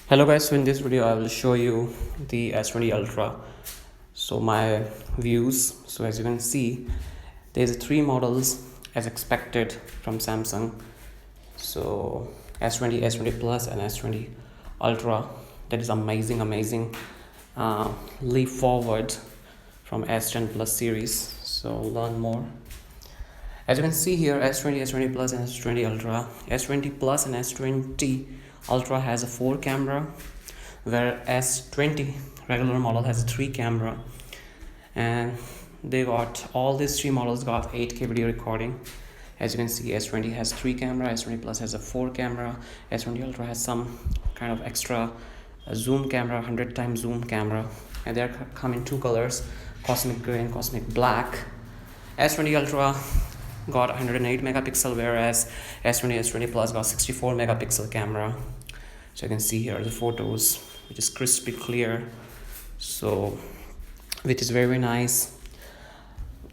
Hello guys, so in this video I will show you the S20 Ultra. So my views, so as you can see, there's three models as expected from Samsung. So S20, S20 Plus and S20 Ultra. That is amazing leap forward from S10 Plus series. So learn more. As you can see here, S20, S20 Plus and S20 Ultra. S20 Plus and S20 Ultra has a 4 camera, where S20 regular model has a 3 camera, and they got all these three models got 8K video recording. As you can see, S20 has 3 camera, S20 Plus has a 4 camera, S20 Ultra has some kind of extra zoom camera, 100 times zoom camera, and they come in two colors, cosmic gray and cosmic black. S20 Ultra got 108 megapixel, whereas S20 Plus got 64 megapixel camera. So you can see here the photos, which is crispy clear, so which is very nice.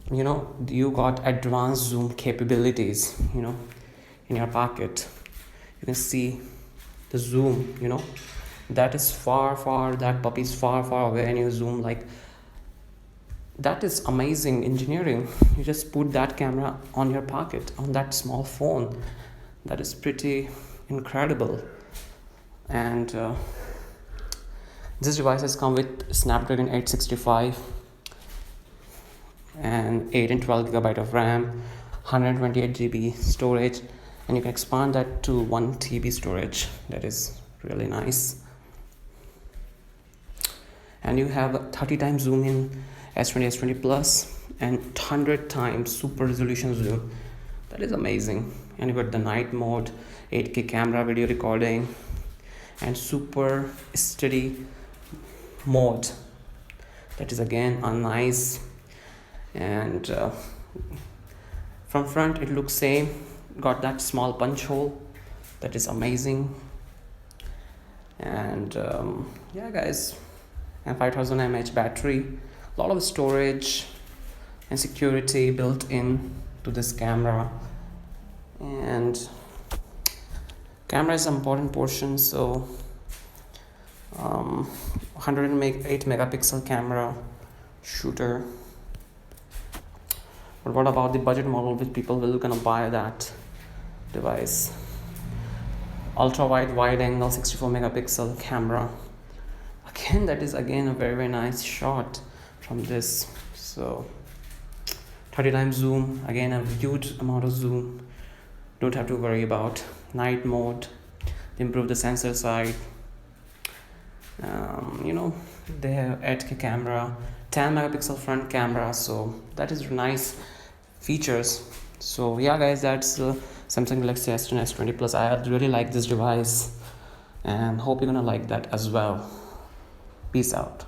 You got advanced zoom capabilities, in your pocket. You can see the zoom, that is far, that puppy is far away, and you zoom like that. Is amazing engineering. You just put that camera on your pocket on that small phone. That is pretty incredible. And this device has come with Snapdragon 865 and 8 and 12 gigabyte of RAM, 128 GB storage, and you can expand that to 1 TB storage. That is really nice. And you have 30 times zoom in S20, S20 Plus, and 100 times super resolution zoom. That is amazing. And you got the night mode, 8K camera video recording, and super steady mode. That is again a nice. And from front it looks same, got that small punch hole. That is amazing. And yeah guys, and 5000 mAh battery, a lot of storage and security built in to this camera. And camera is an important portion, so 108 megapixel camera shooter. But what about the budget model, which people will gonna buy that device? Ultra wide angle 64 megapixel camera. Again, that is again a very nice shot from this. So 30 times zoom, again a huge amount of zoom. Don't have to worry about night mode. Improve the sensor side. They have 8K camera, 10 megapixel front camera, so that is nice features. So yeah guys, that's Samsung Galaxy S10 S20 Plus. I really like this device and hope you're gonna like that as well. Peace out.